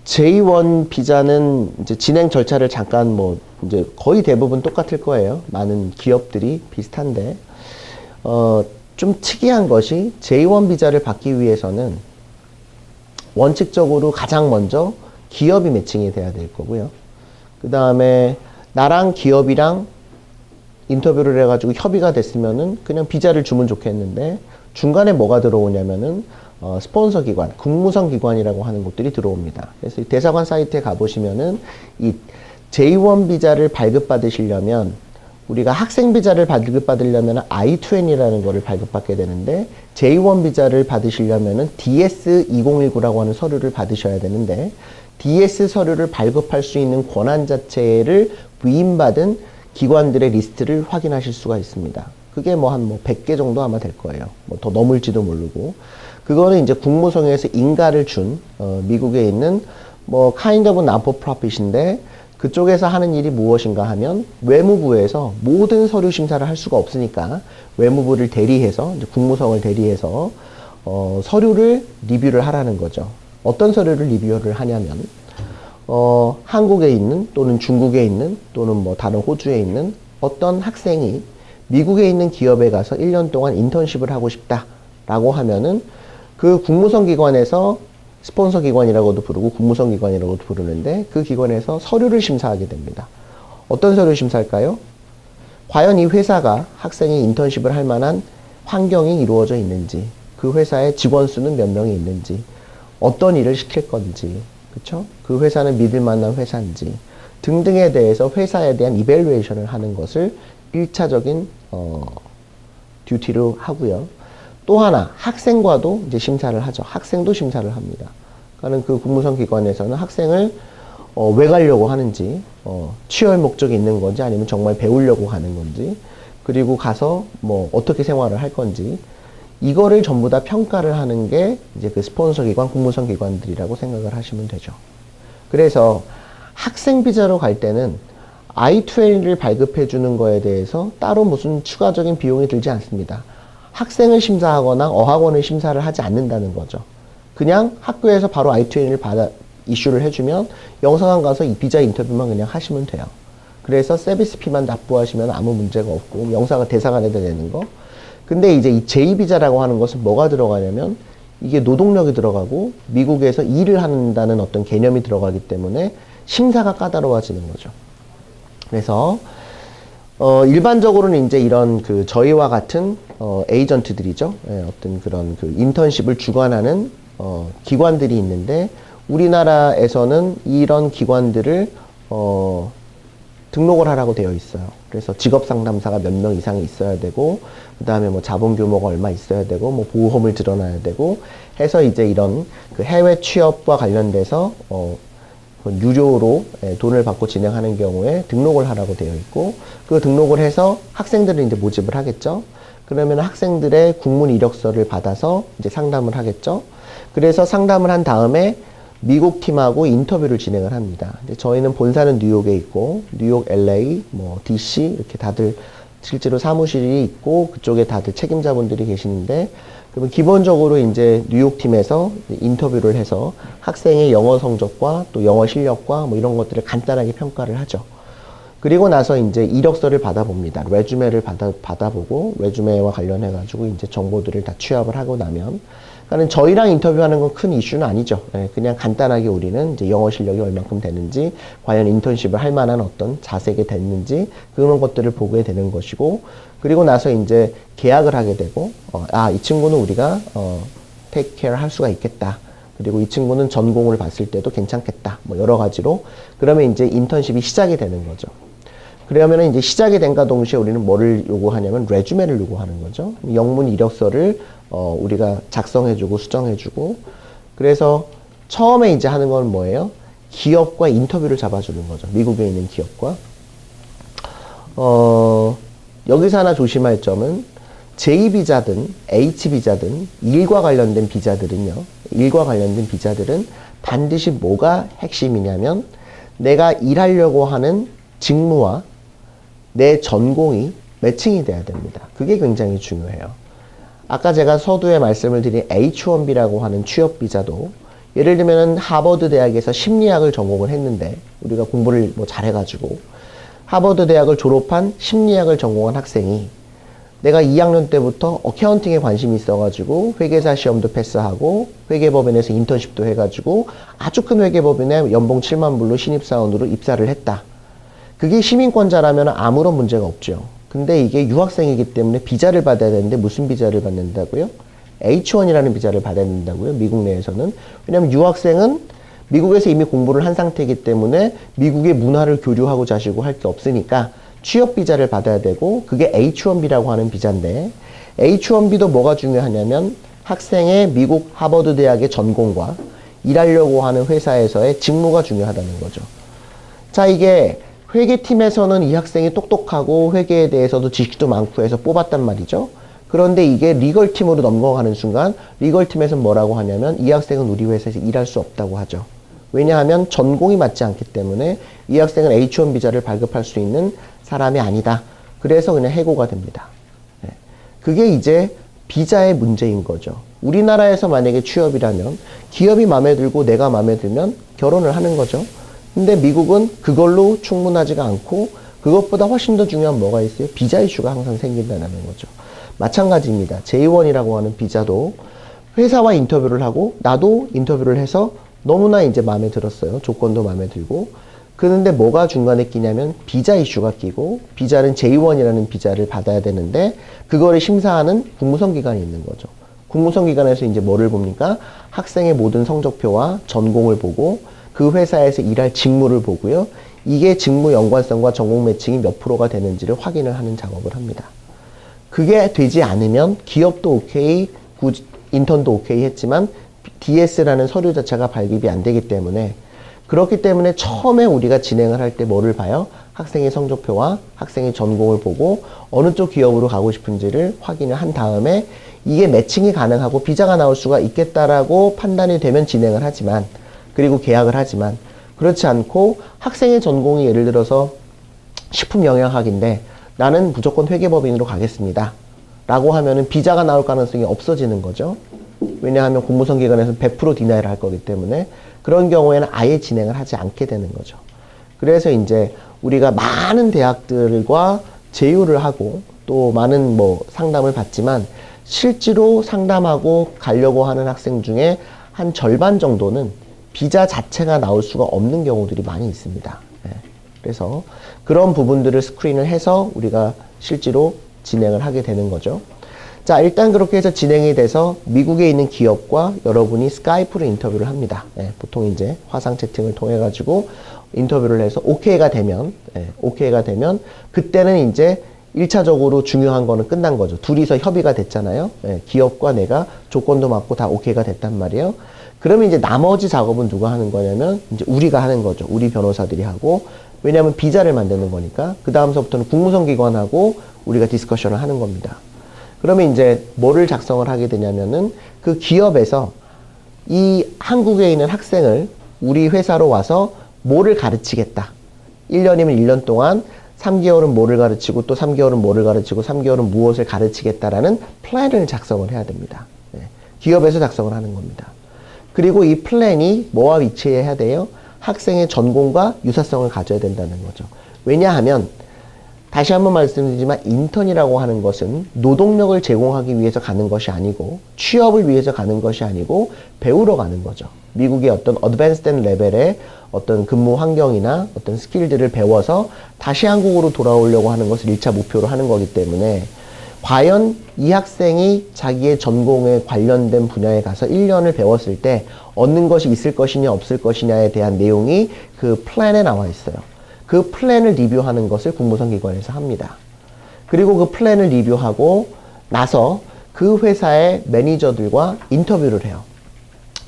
J1 비자는 이제 진행 절차를 잠깐 이제 거의 대부분 똑같을 거예요. 많은 기업들이 비슷한데, 좀 특이한 것이 J1 비자를 받기 위해서는 원칙적으로 가장 먼저 기업이 매칭이 돼야 될 거고요. 그 다음에 나랑 기업이랑 인터뷰를 해가지고 협의가 됐으면은 그냥 비자를 주면 좋겠는데, 중간에 뭐가 들어오냐면은 스폰서 기관, 국무성 기관이라고 하는 곳들이 들어옵니다. 그래서 이 대사관 사이트에 가보시면은 이 J1 비자를 발급받으시려면, 우리가 학생 비자를 발급받으려면 I-20이라는 거를 발급받게 되는데, J1 비자를 받으시려면은 DS2019라고 하는 서류를 받으셔야 되는데, DS 서류를 발급할 수 있는 권한 자체를 위임받은 기관들의 리스트를 확인하실 수가 있습니다. 그게 한 100개 정도 아마 될 거예요. 더 넘을지도 모르고. 그거는 이제 국무성에서 인가를 준, 미국에 있는 kind of non-for-profit인데, 그쪽에서 하는 일이 무엇인가 하면 외무부에서 모든 서류 심사를 할 수가 없으니까 외무부를 대리해서, 이제 국무성을 대리해서 서류를 리뷰를 하라는 거죠. 어떤 서류를 리뷰를 하냐면 한국에 있는 또는 중국에 있는 또는 다른 호주에 있는 어떤 학생이 미국에 있는 기업에 가서 1년 동안 인턴십을 하고 싶다라고 하면은 그 국무성 기관에서 스폰서 기관이라고도 부르고 국무성 기관이라고도 부르는데, 그 기관에서 서류를 심사하게 됩니다. 어떤 서류 심사할까요? 과연 이 회사가 학생이 인턴십을 할 만한 환경이 이루어져 있는지, 그 회사의 직원 수는 몇 명이 있는지, 어떤 일을 시킬 건지, 그쵸? 그 회사는 믿을 만한 회사인지 등등에 대해서 회사에 대한 이밸루에이션을 하는 것을 1차적인 듀티로 하고요. 또 하나, 학생과도 이제 심사를 하죠. 학생도 심사를 합니다. 그러니까 그 국무성 기관에서는 학생을 왜 가려고 하는지, 취업 목적이 있는 건지 아니면 정말 배우려고 가는 건지, 그리고 가서 어떻게 생활을 할 건지, 이거를 전부 다 평가를 하는 게 이제 그 스폰서 기관, 국무성 기관들이라고 생각을 하시면 되죠. 그래서 학생 비자로 갈 때는 I-20를 발급해 주는 거에 대해서 따로 무슨 추가적인 비용이 들지 않습니다. 학생을 심사하거나 어학원을 심사를 하지 않는다는 거죠. 그냥 학교에서 바로 I-20을 이슈를 해주면 영사관 가서 이 비자 인터뷰만 그냥 하시면 돼요. 그래서 서비스 피만 납부하시면 아무 문제가 없고, 영사관 대사관에다 내는 거. 근데 이제 이 J비자라고 하는 것은 뭐가 들어가냐면, 이게 노동력이 들어가고 미국에서 일을 한다는 어떤 개념이 들어가기 때문에 심사가 까다로워지는 거죠. 그래서 일반적으로는 이제 이런 저희와 같은 에이전트들이죠. 예, 어떤 그런 인턴십을 주관하는 기관들이 있는데, 우리나라에서는 이런 기관들을 등록을 하라고 되어 있어요. 그래서 직업 상담사가 몇 명 이상이 있어야 되고, 그 다음에 자본 규모가 얼마 있어야 되고, 보험을 드러나야 되고 해서 이제 이런 해외 취업과 관련돼서 유료로 돈을 받고 진행하는 경우에 등록을 하라고 되어 있고, 그 등록을 해서 학생들을 이제 모집을 하겠죠. 그러면 학생들의 국문 이력서를 받아서 이제 상담을 하겠죠. 그래서 상담을 한 다음에 미국 팀하고 인터뷰를 진행을 합니다. 저희는 본사는 뉴욕에 있고, 뉴욕, LA, DC 이렇게 다들 실제로 사무실이 있고, 그쪽에 다들 책임자분들이 계시는데, 그러면 기본적으로 이제 뉴욕 팀에서 인터뷰를 해서 학생의 영어 성적과 또 영어 실력과 이런 것들을 간단하게 평가를 하죠. 그리고 나서 이제 이력서를 받아봅니다. 레주메를 받아보고, 레주메와 관련해가지고 이제 정보들을 다 취합을 하고 나면, 그러니까 저희랑 인터뷰하는 건 큰 이슈는 아니죠. 그냥 간단하게 우리는 이제 영어 실력이 얼만큼 되는지, 과연 인턴십을 할 만한 어떤 자세가 됐는지, 그런 것들을 보게 되는 것이고, 그리고 나서 이제 계약을 하게 되고, 이 친구는 우리가, take care 할 수가 있겠다. 그리고 이 친구는 전공을 봤을 때도 괜찮겠다. 여러 가지로. 그러면 이제 인턴십이 시작이 되는 거죠. 그러면 이제 시작이 된과 동시에 우리는 뭐를 요구하냐면 레주메를 요구하는 거죠. 영문 이력서를 우리가 작성해주고 수정해주고, 그래서 처음에 이제 하는 건 뭐예요? 기업과 인터뷰를 잡아주는 거죠. 미국에 있는 기업과. 여기서 하나 조심할 점은 J비자든 H비자든 일과 관련된 비자들은요. 일과 관련된 비자들은 반드시 뭐가 핵심이냐면, 내가 일하려고 하는 직무와 내 전공이 매칭이 돼야 됩니다. 그게 굉장히 중요해요. 아까 제가 서두에 말씀을 드린 H1B라고 하는 취업 비자도 예를 들면 하버드 대학에서 심리학을 전공을 했는데 우리가 공부를 뭐 잘해가지고 하버드 대학을 졸업한 심리학을 전공한 학생이 내가 2학년 때부터 어카운팅에 관심이 있어가지고 회계사 시험도 패스하고 회계법인에서 인턴십도 해가지고 아주 큰 회계법인에 연봉 7만 불로 신입사원으로 입사를 했다. 그게 시민권자라면 아무런 문제가 없죠. 근데 이게 유학생이기 때문에 비자를 받아야 되는데 무슨 비자를 받는다고요? H1이라는 비자를 받아야 된다고요. 미국 내에서는. 왜냐하면 유학생은 미국에서 이미 공부를 한 상태이기 때문에 미국의 문화를 교류하고 자시고 할 게 없으니까 취업 비자를 받아야 되고 그게 H1B라고 하는 비자인데 H1B도 뭐가 중요하냐면 학생의 미국 하버드 대학의 전공과 일하려고 하는 회사에서의 직무가 중요하다는 거죠. 자, 이게 회계팀에서는 이 학생이 똑똑하고 회계에 대해서도 지식도 많고 해서 뽑았단 말이죠. 그런데 이게 리걸팀으로 넘어가는 순간 리걸팀에서는 뭐라고 하냐면 이 학생은 우리 회사에서 일할 수 없다고 하죠. 왜냐하면 전공이 맞지 않기 때문에 이 학생은 H1 비자를 발급할 수 있는 사람이 아니다. 그래서 그냥 해고가 됩니다. 그게 이제 비자의 문제인 거죠. 우리나라에서 만약에 취업이라면 기업이 마음에 들고 내가 마음에 들면 결혼을 하는 거죠. 근데 미국은 그걸로 충분하지가 않고 그것보다 훨씬 더 중요한 뭐가 있어요? 비자 이슈가 항상 생긴다는 거죠. 마찬가지입니다. J1이라고 하는 비자도 회사와 인터뷰를 하고 나도 인터뷰를 해서 너무나 이제 마음에 들었어요. 조건도 마음에 들고. 그런데 뭐가 중간에 끼냐면 비자 이슈가 끼고 비자는 J1이라는 비자를 받아야 되는데 그거를 심사하는 국무성 기관이 있는 거죠. 국무성 기관에서 이제 뭐를 봅니까? 학생의 모든 성적표와 전공을 보고 그 회사에서 일할 직무를 보고요. 이게 직무 연관성과 전공 매칭이 몇 프로가 되는지를 확인을 하는 작업을 합니다. 그게 되지 않으면 기업도 오케이, 인턴도 오케이 했지만 DS라는 서류 자체가 발급이 안 되기 때문에 그렇기 때문에 처음에 우리가 진행을 할 때 뭐를 봐요? 학생의 성적표와 학생의 전공을 보고 어느 쪽 기업으로 가고 싶은지를 확인을 한 다음에 이게 매칭이 가능하고 비자가 나올 수가 있겠다라고 판단이 되면 진행을 하지만 그리고 계약을 하지만 그렇지 않고 학생의 전공이 예를 들어서 식품영양학인데 나는 무조건 회계법인으로 가겠습니다. 라고 하면은 비자가 나올 가능성이 없어지는 거죠. 왜냐하면 공무성 기관에서는 100% 디나이를 할 거기 때문에 그런 경우에는 아예 진행을 하지 않게 되는 거죠. 그래서 이제 우리가 많은 대학들과 제휴를 하고 또 많은 뭐 상담을 받지만 실제로 상담하고 가려고 하는 학생 중에 한 절반 정도는 비자 자체가 나올 수가 없는 경우들이 많이 있습니다. 그래서 그런 부분들을 스크린을 해서 우리가 실제로 진행을 하게 되는 거죠. 자, 일단 그렇게 해서 진행이 돼서 미국에 있는 기업과 여러분이 스카이프로 인터뷰를 합니다. 보통 이제 화상 채팅을 통해 가지고 인터뷰를 해서 오케이가 되면 그때는 이제 1차적으로 중요한 거는 끝난 거죠. 둘이서 협의가 됐잖아요. 기업과 내가 조건도 맞고 다 오케이가 됐단 말이에요. 그러면 이제 나머지 작업은 누가 하는 거냐면 이제 우리가 하는 거죠. 우리 변호사들이 하고 왜냐하면 비자를 만드는 거니까 그 다음서부터는 국무성 기관하고 우리가 디스커션을 하는 겁니다. 그러면 이제 뭐를 작성을 하게 되냐면은 그 기업에서 이 한국에 있는 학생을 우리 회사로 와서 뭐를 가르치겠다. 1년이면 1년 동안 3개월은 뭐를 가르치고 또 3개월은 뭐를 가르치고 3개월은 무엇을 가르치겠다라는 플랜을 작성을 해야 됩니다. 기업에서 작성을 하는 겁니다. 그리고 이 플랜이 뭐와 위치해야 돼요? 학생의 전공과 유사성을 가져야 된다는 거죠. 왜냐하면 다시 한번 말씀드리지만 인턴이라고 하는 것은 노동력을 제공하기 위해서 가는 것이 아니고 취업을 위해서 가는 것이 아니고 배우러 가는 거죠. 미국의 어떤 어드밴스된 레벨의 어떤 근무 환경이나 어떤 스킬들을 배워서 다시 한국으로 돌아오려고 하는 것을 1차 목표로 하는 거기 때문에 과연 이 학생이 자기의 전공에 관련된 분야에 가서 1년을 배웠을 때 얻는 것이 있을 것이냐 없을 것이냐에 대한 내용이 그 플랜에 나와 있어요. 그 플랜을 리뷰하는 것을 국무성 기관에서 합니다. 그리고 그 플랜을 리뷰하고 나서 그 회사의 매니저들과 인터뷰를 해요.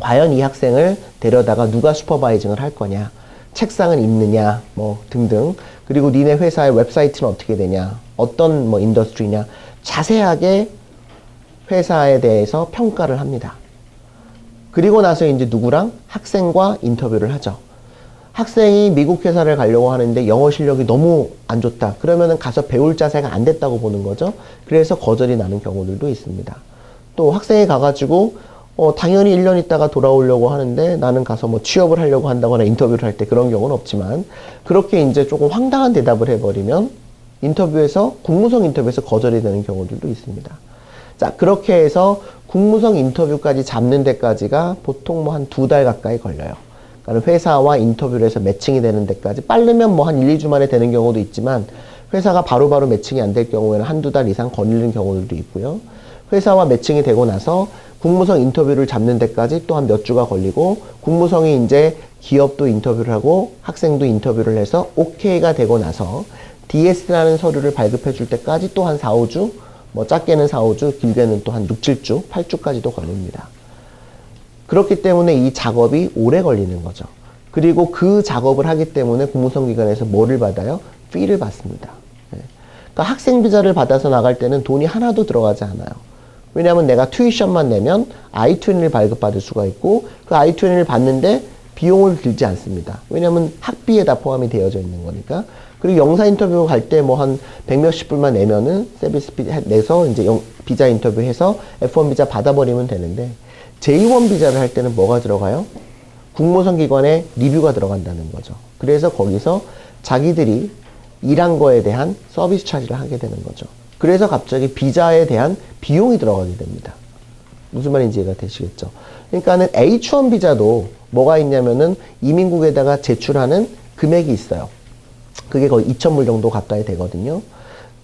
과연 이 학생을 데려다가 누가 슈퍼바이징을 할 거냐, 책상은 있느냐, 뭐 등등. 그리고 니네 회사의 웹사이트는 어떻게 되냐, 어떤 뭐 인더스트리냐, 자세하게 회사에 대해서 평가를 합니다. 그리고 나서 이제 누구랑 학생과 인터뷰를 하죠. 학생이 미국 회사를 가려고 하는데 영어 실력이 너무 안 좋다. 그러면은 가서 배울 자세가 안 됐다고 보는 거죠. 그래서 거절이 나는 경우들도 있습니다. 또 학생이 가가지고 당연히 1년 있다가 돌아오려고 하는데 나는 가서 뭐 취업을 하려고 한다거나 인터뷰를 할 때 그런 경우는 없지만 그렇게 이제 조금 황당한 대답을 해버리면 인터뷰에서 국무성 인터뷰에서 거절이 되는 경우들도 있습니다. 자, 그렇게 해서 국무성 인터뷰까지 잡는 데까지가 보통 뭐 한 2달 가까이 걸려요. 그러니까 회사와 인터뷰를 해서 매칭이 되는 데까지 빠르면 뭐 한 1, 2주 만에 되는 경우도 있지만 회사가 바로바로 매칭이 안 될 경우에는 1-2달 이상 걸리는 경우들도 있고요. 회사와 매칭이 되고 나서 국무성 인터뷰를 잡는 데까지 또 한 몇 주가 걸리고 국무성이 이제 기업도 인터뷰를 하고 학생도 인터뷰를 해서 오케이가 되고 나서 DS라는 서류를 발급해 줄 때까지 또 한 4-5주, 뭐 작게는 4-5주, 길게는 또 한 6-7주, 8주까지도 걸립니다. 그렇기 때문에 이 작업이 오래 걸리는 거죠. 그리고 그 작업을 하기 때문에 국무성 기관에서 뭐를 받아요? fee를 받습니다. 그러니까 학생 비자를 받아서 나갈 때는 돈이 하나도 들어가지 않아요. 왜냐하면 내가 튜이션만 내면 I-20을 발급받을 수가 있고 그 I-20을 받는데 비용을 들지 않습니다. 왜냐하면 학비에 다 포함이 되어져 있는 거니까. 그리고 영사 인터뷰 갈 때 뭐 한 100몇십 불만 내면은 서비스 비 내서 이제 비자 인터뷰 해서 F1 비자 받아버리면 되는데 J1 비자를 할 때는 뭐가 들어가요? 국무성 기관에 리뷰가 들어간다는 거죠. 그래서 거기서 자기들이 일한 거에 대한 서비스 차지를 하게 되는 거죠. 그래서 갑자기 비자에 대한 비용이 들어가게 됩니다. 무슨 말인지 이해가 되시겠죠? 그러니까는 H1 비자도 뭐가 있냐면은 이민국에다가 제출하는 금액이 있어요. 그게 거의 2,000불 정도 가까이 되거든요.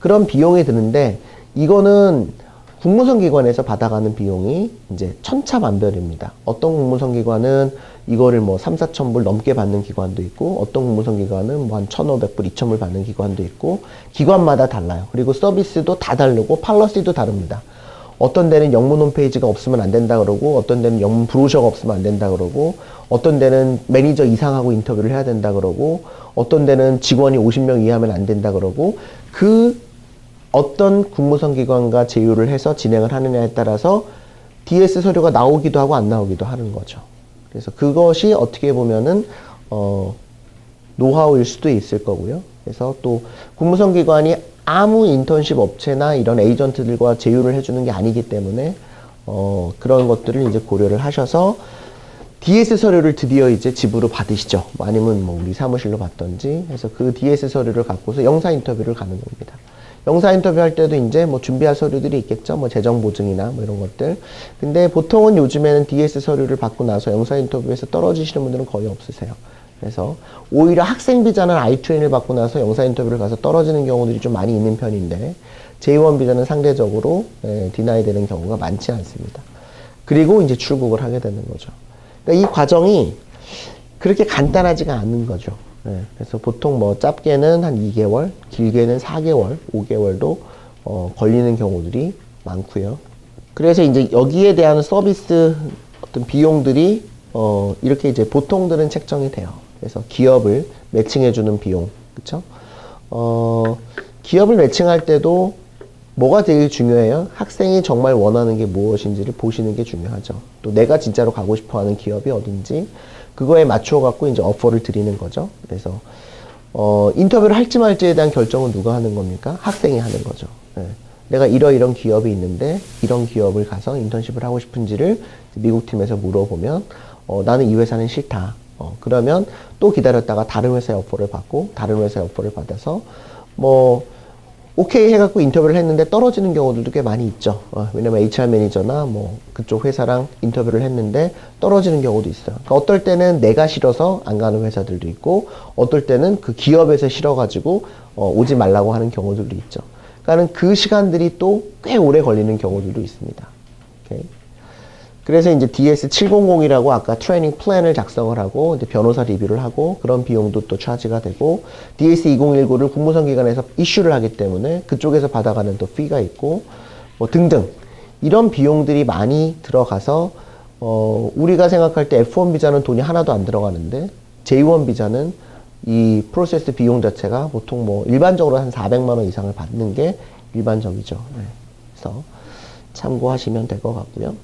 그런 비용이 드는데 이거는 국무성 기관에서 받아가는 비용이 이제 천차만별입니다. 어떤 국무성 기관은 이거를 뭐 3-4천불 넘게 받는 기관도 있고 어떤 국무성 기관은 뭐 한 1,500불, 2,000불 받는 기관도 있고 기관마다 달라요. 그리고 서비스도 다 다르고 팔러시도 다릅니다. 어떤 데는 영문 홈페이지가 없으면 안 된다 그러고 어떤 데는 영문 브로셔가 없으면 안 된다 그러고 어떤 데는 매니저 이상하고 인터뷰를 해야 된다 그러고 어떤 데는 직원이 50명 이하면 안 된다 그러고 그 어떤 국무성 기관과 제휴를 해서 진행을 하느냐에 따라서 DS 서류가 나오기도 하고 안 나오기도 하는 거죠. 그래서 그것이 어떻게 보면은 노하우일 수도 있을 거고요. 그래서 또 국무성 기관이 아무 인턴십 업체나 이런 에이전트들과 제휴를 해주는 게 아니기 때문에 그런 것들을 이제 고려를 하셔서 DS 서류를 드디어 이제 집으로 받으시죠. 뭐 아니면 뭐 우리 사무실로 받던지 해서 그 DS 서류를 갖고서 영사 인터뷰를 가는 겁니다. 영사 인터뷰 할 때도 이제 뭐 준비할 서류들이 있겠죠. 뭐 재정 보증이나 뭐 이런 것들. 근데 보통은 요즘에는 DS 서류를 받고 나서 영사 인터뷰에서 떨어지시는 분들은 거의 없으세요. 그래서 오히려 학생 비자는 I-20을 받고 나서 영사 인터뷰를 가서 떨어지는 경우들이 좀 많이 있는 편인데 J1 비자는 상대적으로 디나이 되는 경우가 많지 않습니다. 그리고 이제 출국을 하게 되는 거죠. 그러니까 이 과정이 그렇게 간단하지가 않은 거죠. 그래서 보통 뭐 짧게는 한 2개월, 길게는 4개월, 5개월도 걸리는 경우들이 많고요. 그래서 이제 여기에 대한 서비스 어떤 비용들이 이렇게 이제 보통들은 책정이 돼요. 그래서 기업을 매칭해주는 비용, 그쵸? 기업을 매칭할 때도 뭐가 되게 중요해요? 학생이 정말 원하는 게 무엇인지를 보시는 게 중요하죠. 또 내가 진짜로 가고 싶어 하는 기업이 어딘지, 그거에 맞춰 갖고 이제 오퍼를 드리는 거죠. 그래서, 인터뷰를 할지 말지에 대한 결정은 누가 하는 겁니까? 학생이 하는 거죠. 내가 이런 기업이 있는데, 이런 기업을 가서 인턴십을 하고 싶은지를 미국 팀에서 물어보면, 나는 이 회사는 싫다. 그러면 또 기다렸다가 다른 회사의 오퍼를 받고, 다른 회사의 오퍼를 받아서, 뭐, 오케이 해갖고 인터뷰를 했는데 떨어지는 경우들도 꽤 많이 있죠. 왜냐면 HR 매니저나 뭐 그쪽 회사랑 인터뷰를 했는데 떨어지는 경우도 있어요. 그러니까 어떨 때는 내가 싫어서 안 가는 회사들도 있고, 어떨 때는 그 기업에서 싫어가지고 오지 말라고 하는 경우들도 있죠. 그러니까는 그 시간들이 또 꽤 오래 걸리는 경우들도 있습니다. 오케이. 그래서 이제 DS700이라고 아까 트레이닝 플랜을 작성을 하고 이제 변호사 리뷰를 하고 그런 비용도 또 차지가 되고 DS2019를 국무성 기관에서 이슈를 하기 때문에 그쪽에서 받아가는 또 피가 있고 뭐 등등 이런 비용들이 많이 들어가서 우리가 생각할 때 F1 비자는 돈이 하나도 안 들어가는데 J1 비자는 이 프로세스 비용 자체가 보통 뭐 일반적으로 한 400만 원 이상을 받는 게 일반적이죠. 그래서 참고하시면 될 것 같고요.